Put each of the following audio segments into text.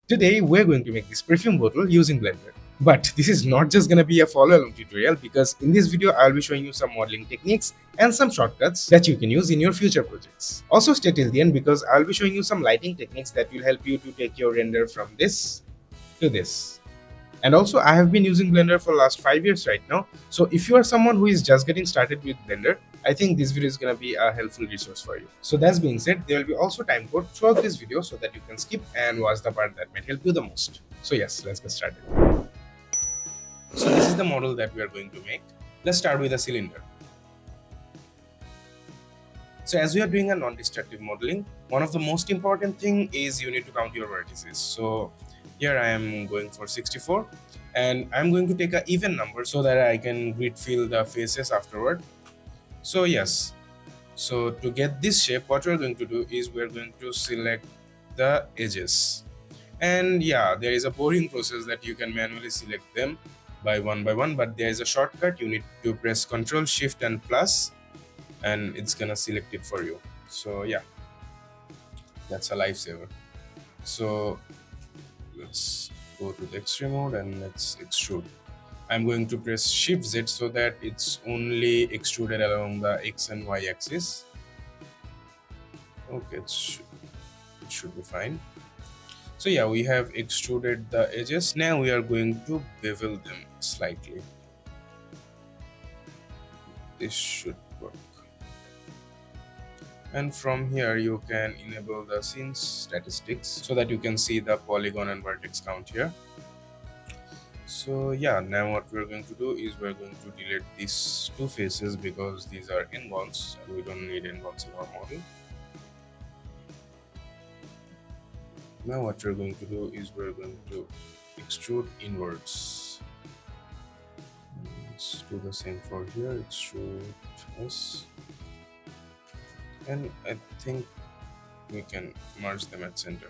Today we're going to make this perfume bottle using Blender. But this is not just gonna be a follow along tutorial, because in this video I'll be showing you some modeling techniques and some shortcuts that you can use in your future projects. Also stay till the end, because I'll be showing you some lighting techniques that will help you to take your render from this to this. And also, I have been using Blender for last 5 years right now. So if you are someone who is just getting started with Blender, I think this video is going to be a helpful resource for you. So that being said, there will be also time code throughout this video so that you can skip and watch the part that might help you the most. So yes, let's get started. So this is the model that we are going to make. Let's start with a cylinder. So as we are doing a non-destructive modeling, one of the most important thing is you need to count your vertices. So here I am going for 64, and I'm going to take an even number so that I can grid fill the faces afterward. So yes, so to get this shape, what we're going to do is we're going to select the edges. And yeah, there is a boring process that you can manually select them by one, but there is a shortcut. You need to press Ctrl Shift and plus, and it's gonna select it for you. So yeah, that's a lifesaver. So let's go to the X-ray mode and let's extrude. I'm going to press Shift Z so that it's only extruded along the X and Y axis. Okay, it should be fine. So yeah, we have extruded the edges. Now we are going to bevel them slightly. This should work. And from here you can enable the scene statistics so that you can see the polygon and vertex count here. So yeah, now what we're going to do is we're going to delete these two faces because these are inbounds and we don't need inbounds in our model. Now what we're going to do is we're going to extrude inwards. Let's do the same for here. Extrude S. And I think we can merge them at center.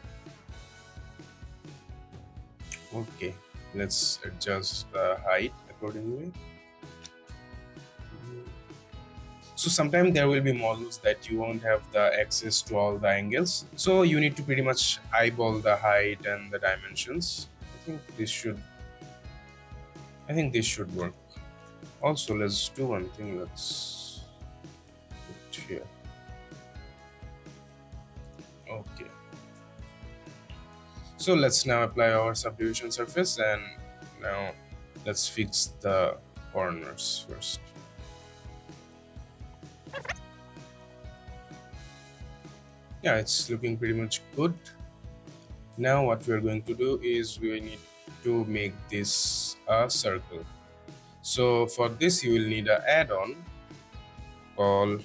Okay, let's adjust the height accordingly. So sometimes there will be models that you won't have the access to all the angles, so you need to pretty much eyeball the height and the dimensions. I think this should work. Also, let's do one thing. Let's put here. Okay, so let's now apply our subdivision surface, and now let's fix the corners first. Yeah, it's looking pretty much good. Now what we're going to do is we need to make this a circle. So for this you will need an add-on called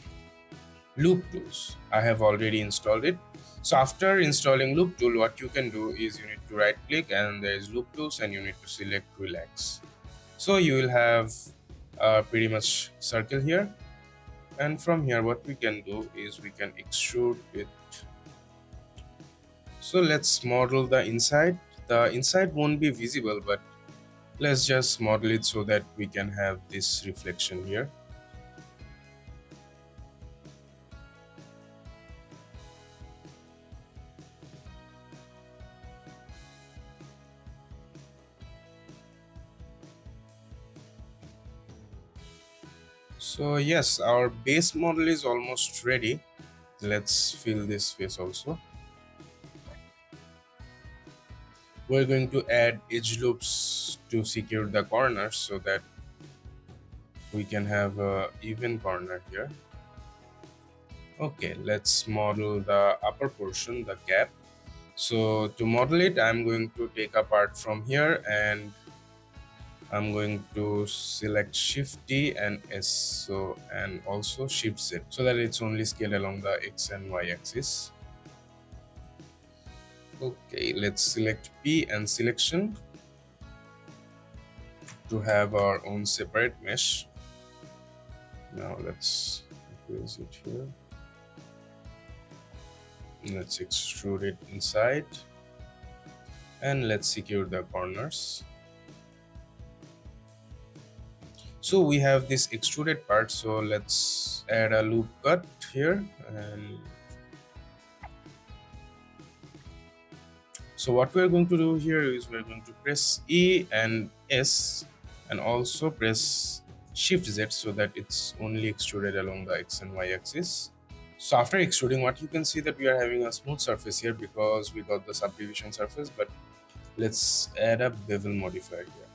Loop Tools. I have already installed it. So after installing Loop Tool, what you can do is you need to right click and there is Loop Tools and you need to select Relax. So you will have a pretty much circle here, and from here what we can do is we can extrude it. So let's model the inside. The inside won't be visible, but let's just model it so that we can have this reflection here. So yes, our base model is almost ready. Let's fill this face also. We're going to add edge loops to secure the corners so that we can have a even corner here. Okay, let's model the upper portion, the cap. So to model it, I'm going to take a part from here and I'm going to select Shift T and S, so and also Shift Z so that it's only scaled along the X and Y axis. Okay, let's select P and selection to have our own separate mesh. Now let's place it here. Let's extrude it inside and let's secure the corners. So we have this extruded part, so let's add a loop cut here, and So what we're going to do here is we're going to press E and S and also press Shift Z so that it's only extruded along the X and Y axis. So after extruding, what you can see that we are having a smooth surface here because we got the subdivision surface, but let's add a bevel modifier here.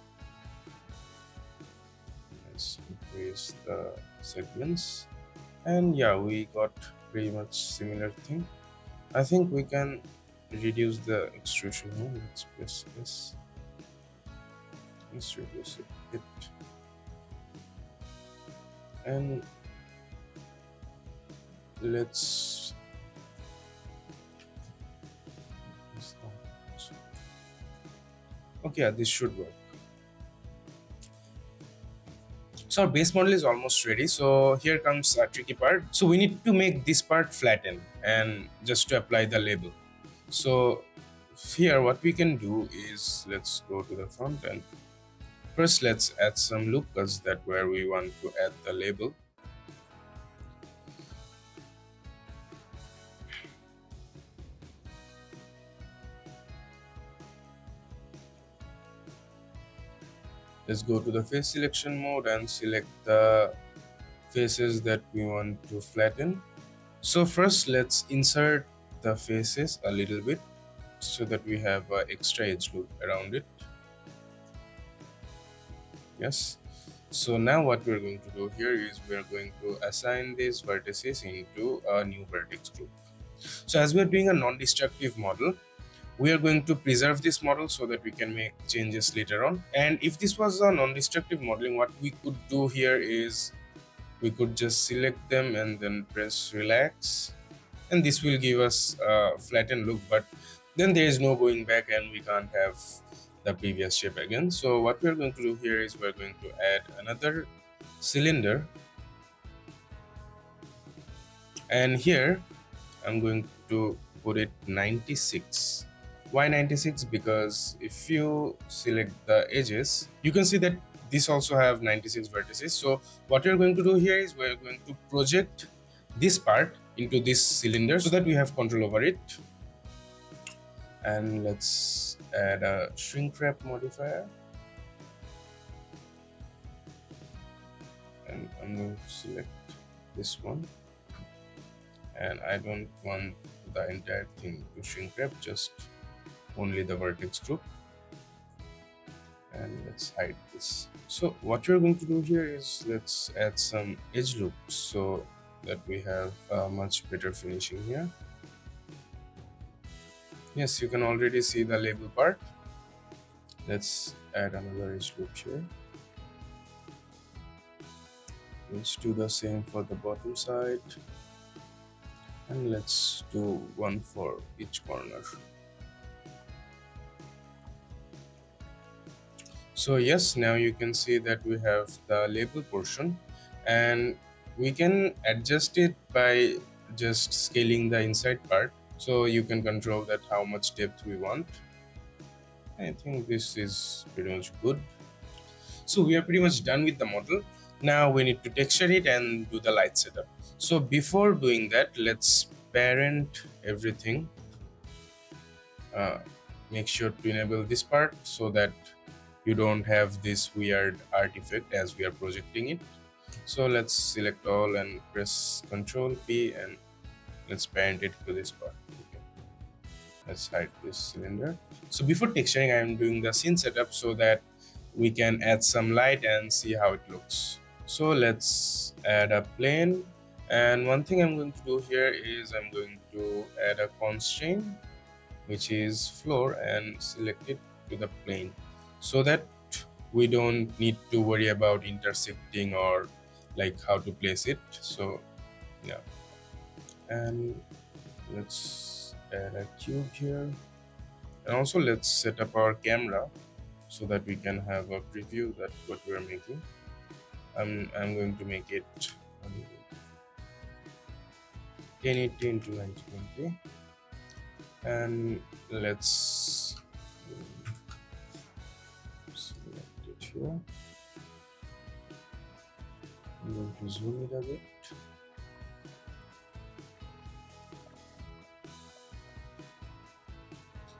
Let's increase the segments, and yeah, we got pretty much similar thing. I think we can reduce the extrusion here. Let's press this. Let's reduce it a bit. And let's okay, yeah, this should work. So our base model is almost ready. So here comes a tricky part. So we need to make this part flatten and just to apply the label. So here what we can do is let's go to the front and first let's add some loop because that's where we want to add the label. Let's go to the face selection mode and select the faces that we want to flatten. So first let's insert the faces a little bit so that we have an extra edge loop around it. Yes. So now what we're going to do here is we're going to assign these vertices into a new vertex group. So as we're doing a non-destructive model, we are going to preserve this model so that we can make changes later on. And if this was a non-destructive modeling, what we could do here is we could just select them and then press relax, and this will give us a flattened look, but then there is no going back and we can't have the previous shape again. So what we're going to do here is we're going to add another cylinder, and here I'm going to put it 96. Why 96? Because if you select the edges, you can see that this also have 96 vertices. So what we're going to do here is we're going to project this part into this cylinder so that we have control over it. And let's add a shrink wrap modifier, and I'm going to select this one, and I don't want the entire thing to shrink wrap, just only the vertex group. And let's hide this. So what we're going to do here is let's add some edge loops so that we have a much better finishing here. Yes, you can already see the label part. Let's add another edge loop here. Let's do the same for the bottom side, and let's do one for each corner. So yes, now you can see that we have the label portion, and we can adjust it by just scaling the inside part, so you can control that how much depth we want. I think this is pretty much good. So we are pretty much done with the model. Now we need to texture it and do the light setup. So before doing that, let's parent everything. Make sure to enable this part so that you don't have this weird artifact as we are projecting it. So let's select all and press Ctrl P, and let's parent it to this part. Okay. Let's hide this cylinder. So before texturing, I am doing the scene setup so that we can add some light and see how it looks. So let's add a plane, and one thing I'm going to do here is I'm going to add a constraint, which is floor, and select it to the plane so that we don't need to worry about intersecting or like how to place it. So yeah, and let's add a cube here, and also let's set up our camera so that we can have a preview that what we're making. I'm going to make it 1080 into 1920, and let's select it here. I'm going to zoom it a bit.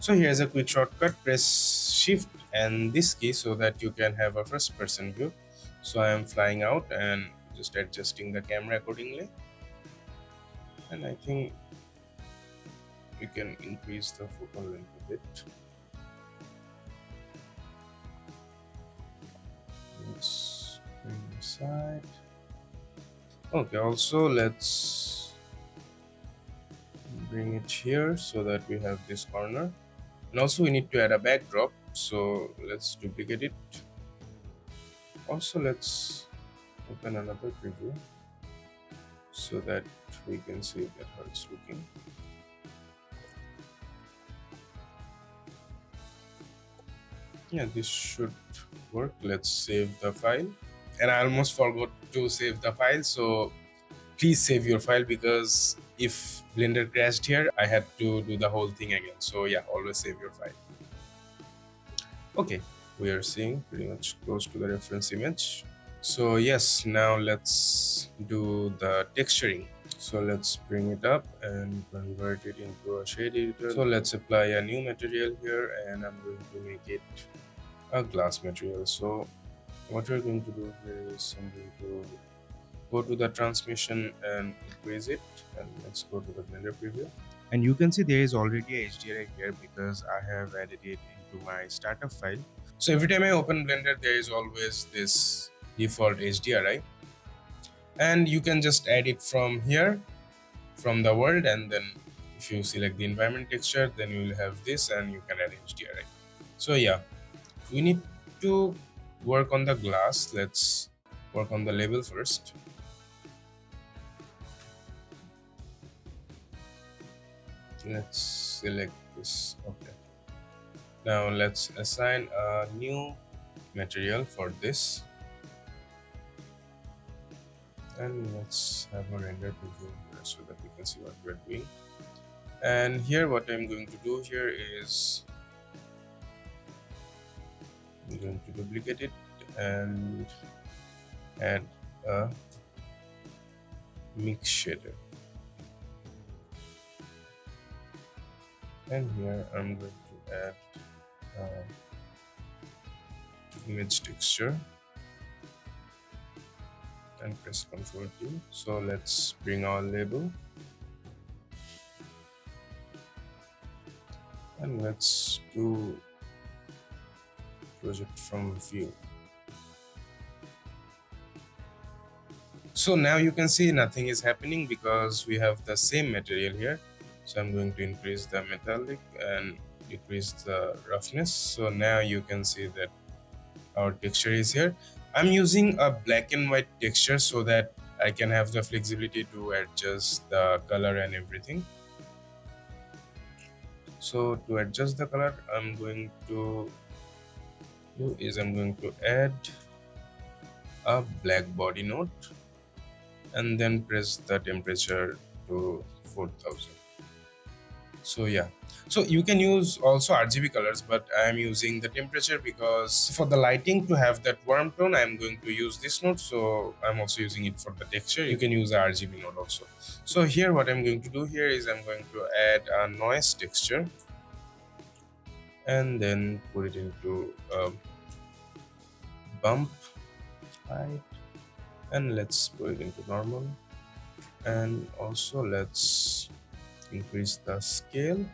So here's a quick shortcut: press shift and this key so that you can have a first person view. So I am flying out and just adjusting the camera accordingly, and I think we can increase the focal length a bit. Let's bring aside. Okay, also let's bring it here so that we have this corner, and also we need to add a backdrop, so let's duplicate it. Also let's open another preview so that we can see that how it's looking. Yeah, this should work. Let's save the file, and I almost forgot to save the file, so please save your file, because if Blender crashed here, I had to do the whole thing again. So yeah, always save your file. Okay, we are seeing pretty much close to the reference image. So yes, now let's do the texturing. So let's bring it up and convert it into a shade editor. So let's apply a new material here, and I'm going to make it a glass material. So what we're going to do here is I'm going to go to the transmission and increase it, and let's go to the Blender preview. And you can see there is already a HDRI here because I have added it into my startup file. So every time I open Blender, there is always this default HDRI, and you can just add it from here, from the world, and then if you select the environment texture, then you will have this and you can add HDRI. So yeah, we need to work on the glass. Let's work on the label first. Let's select this. Okay, now let's assign a new material for this, and let's have a render preview here so that we can see what we're doing. And here what I'm going to do here is I'm going to duplicate it and add a mix shader, and here I'm going to add image texture and press Ctrl T. So let's bring our label, and let's do project from view. So now you can see nothing is happening because we have the same material here. So I'm going to increase the metallic and decrease the roughness. So now you can see that our texture is here. I'm using a black and white texture so that I can have the flexibility to adjust the color and everything. So to adjust the color, I'm going to add a black body node and then press the temperature to 4000. So yeah, so you can use also RGB colors, but I am using the temperature because for the lighting to have that warm tone, I'm going to use this node. So I'm also using it for the texture. You can use the RGB node also. So here what I'm going to do here is I'm going to add a noise texture and then put it into bump height, and let's put it into normal, and also let's increase the scale,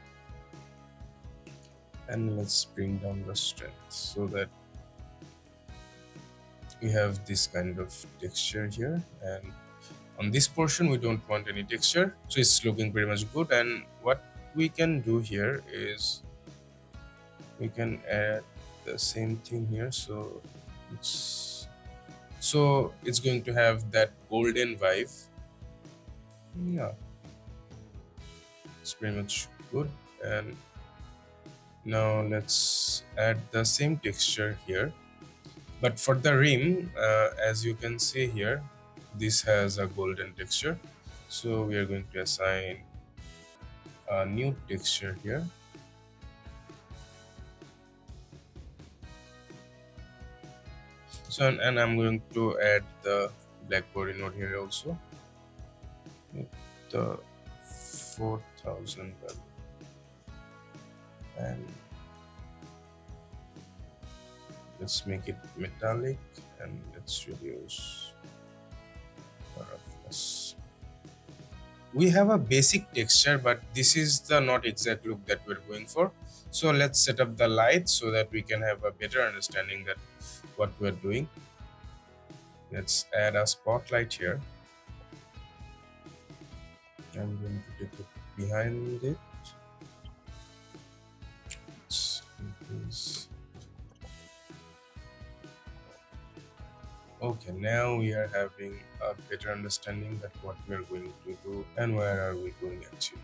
and let's bring down the strength so that we have this kind of texture here. And on this portion we don't want any texture, so it's looking pretty much good. And what we can do here is we can add the same thing here, so it's going to have that golden vibe. Yeah, it's pretty much good. And now let's add the same texture here, but for the rim, as you can see here, this has a golden texture, so we are going to assign a new texture here. So and I'm going to add the black body node here also with the 4000 value. and let's make it metallic, and let's reduce the roughness. We have a basic texture, but this is the not exact look that we're going for. So let's set up the light so that we can have a better understanding that what we're doing. Let's add a spotlight here. I'm going to take it behind it. Let's increase. Okay, now we are having a better understanding that what we are going to do and where are we going actually.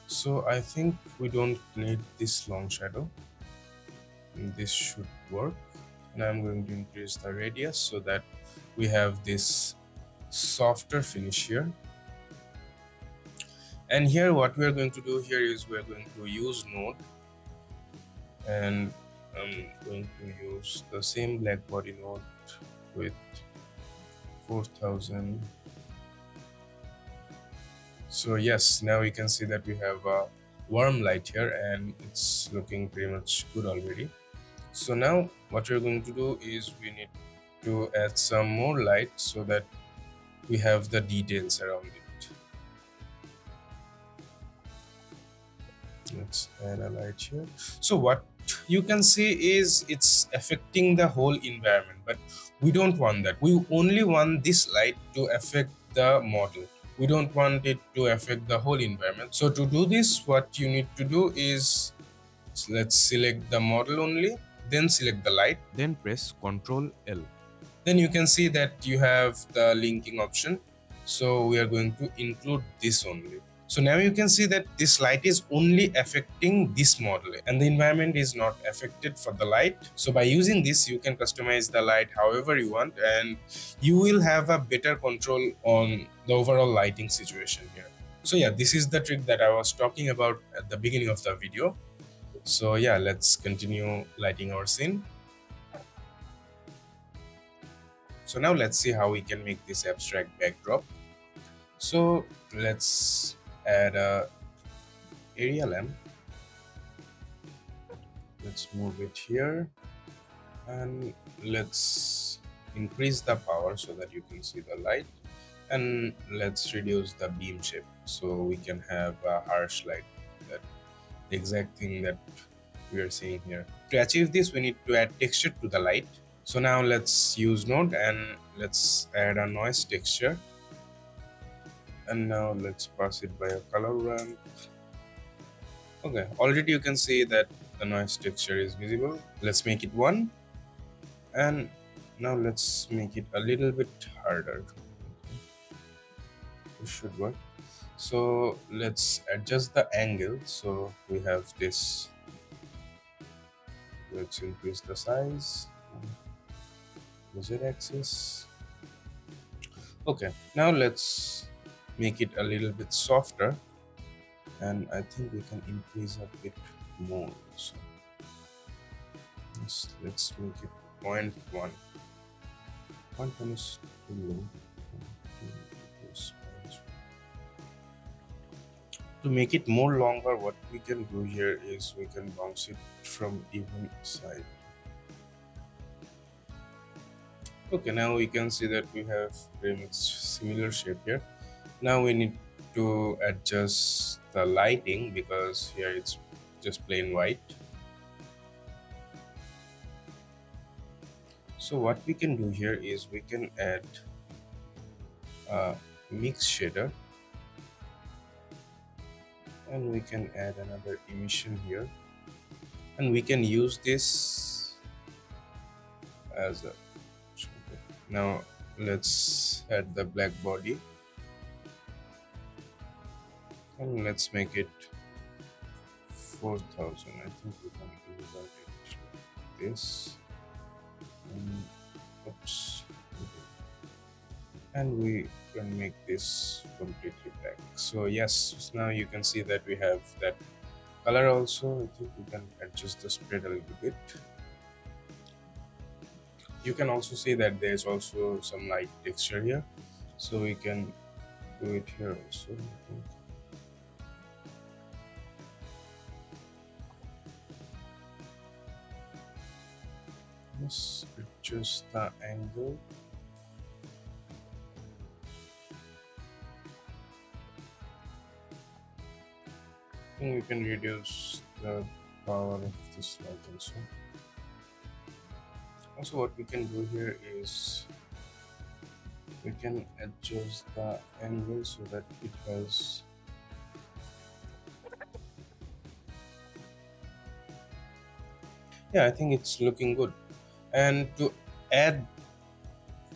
So I think we don't need this long shadow. This should work. And I'm going to increase the radius so that we have this softer finish here. And here what we are going to do here is we're going to use node, and I'm going to use the same black body node with 4000. So yes, now we can see that we have a warm light here and it's looking pretty much good already. So now what we're going to do is we need to add some more light so that we have the details around it. Let's add a light here. So what you can see is it's affecting the whole environment, but we don't want that. We only want this light to affect the model. We don't want it to affect the whole environment. So to do this, what you need to do is, let's select the model only, then select the light, then press Ctrl L. Then you can see that you have the linking option. So we are going to include this only. So now you can see that this light is only affecting this model and the environment is not affected for the light. So by using this, you can customize the light however you want and you will have a better control on the overall lighting situation here. So yeah, this is the trick that I was talking about at the beginning of the video. So yeah, let's continue lighting our scene. So now let's see how we can make this abstract backdrop. So let's add a area lamp. Let's move it here and let's increase the power so that you can see the light, and let's reduce the beam shape so we can have a harsh light, that the exact thing that we are seeing here. To achieve this, we need to add texture to the light. So now let's use node and let's add a noise texture, and now let's pass it by a color ramp. Okay, already you can see that the noise texture is visible. Let's make it 1, and now let's make it a little bit harder. This should work. So let's adjust the angle so we have this. Let's increase the size, z-axis. Okay, now let's make it a little bit softer, and I think we can increase a bit more. So let's make it 0.1. 0.1 is too low. To make it more longer, what we can do here is we can bounce it from even side. Okay, now we can see that we have very much similar shape here. Now we need to adjust the lighting because here it's just plain white. So what we can do here is we can add a mix shader, and we can add another emission here, and we can use this as a. Now let's add the black body, and let's make it 4000. I think we can do that like this. And, oops. And we can make this completely black. So yes, now you can see that we have that color also. I think we can adjust the spread a little bit. You can also see that there's also some light texture here, so we can do it here also. Let's adjust the angle. I think we can reduce the power of this light also. Also, what we can do here is we can adjust the angle so that it has, yeah, I think it's looking good. And to add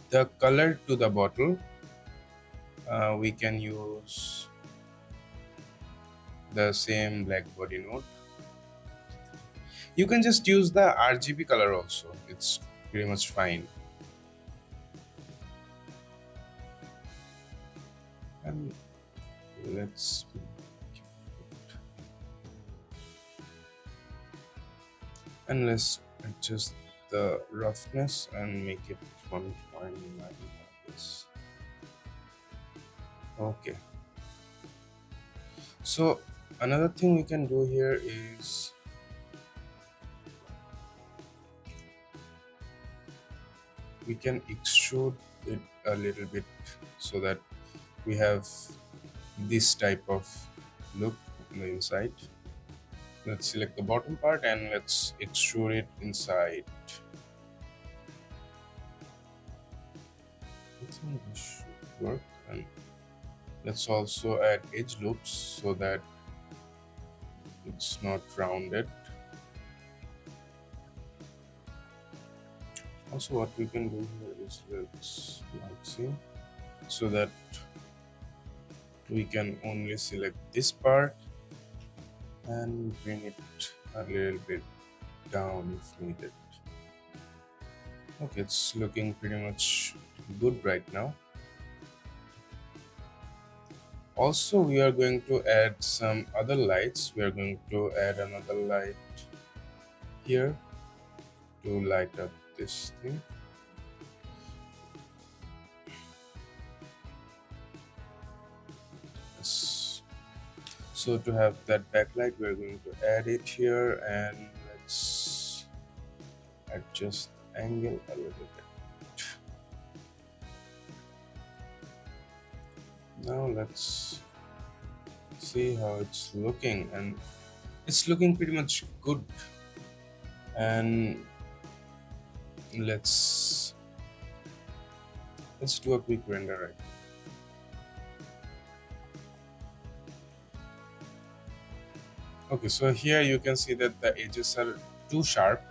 the color to the bottle, we can use the same black body note. You can just use the RGB color also, it's pretty much fine. And let's let's adjust the roughness and make it 1.9 like this. Okay, so another thing we can do here is we can extrude it a little bit so that we have this type of look on the inside. Let's select the bottom part and let's extrude it inside. I think this should work. And let's also add edge loops so that it's not rounded. Also, what we can do here is let's see so that we can only select this part and bring it a little bit down if needed. Okay, it's looking pretty much good right now. Also, we are going to add some other lights. We are going to add another light here to light up this thing. Yes. So to have that backlight, we are going to add it here, and let's adjust the angle a little bit. Now let's see how it's looking, and it's looking pretty much good. And let's do a quick render right now. Okay, so here you can see that the edges are too sharp.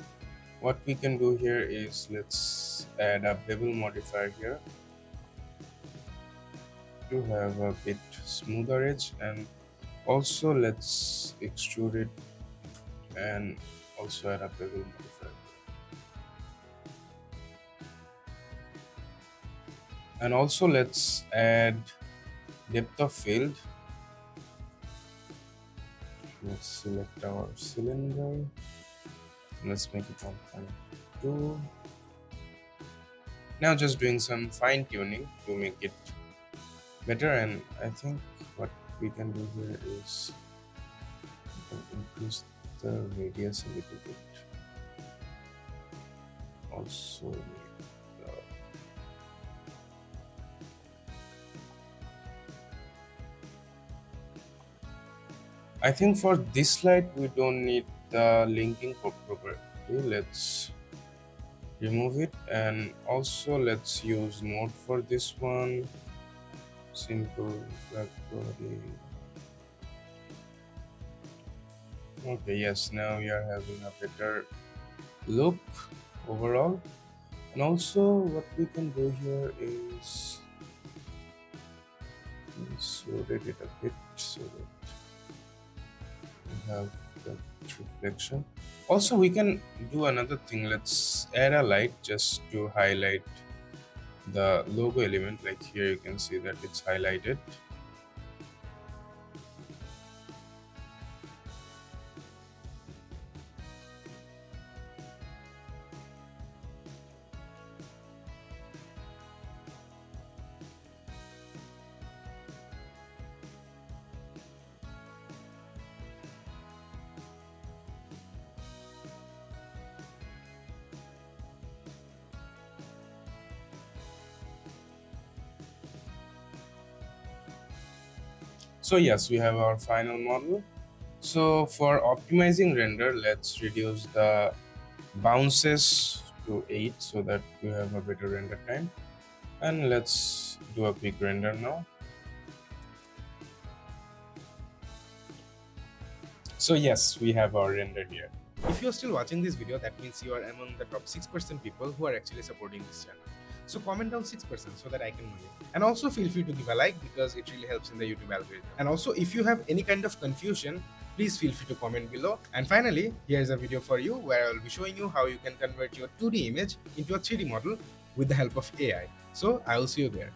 What we can do here is let's add a bevel modifier here to have a bit smoother edge, and also let's extrude it and also add a bevel modifier. And also let's add depth of field. Let's select our cylinder. Let's make it 1.2. Now just doing some fine tuning to make it better, and I think what we can do here is we can increase the radius a little bit. Also I think for this light we don't need the linking property. Let's remove it, and also let's use node for this one. Simple black body. Okay, yes, now we are having a better look overall. And also what we can do here is let's rotate it a bit so that we have the reflection. Also we can do another thing. Let's add a light just to highlight the logo element. Like here you can see that it's highlighted. So yes, we have our final model. So for optimizing render, let's reduce the bounces to 8 so that we have a better render time. And let's do a quick render now. So yes, we have our render here. If you're still watching this video, that means you are among the top 6% people who are actually supporting this channel. So comment down 6% so that I can know it. And also feel free to give a like because it really helps in the YouTube algorithm. And also if you have any kind of confusion, please feel free to comment below. And finally, here's a video for you where I will be showing you how you can convert your 2D image into a 3D model with the help of AI. So I will see you there.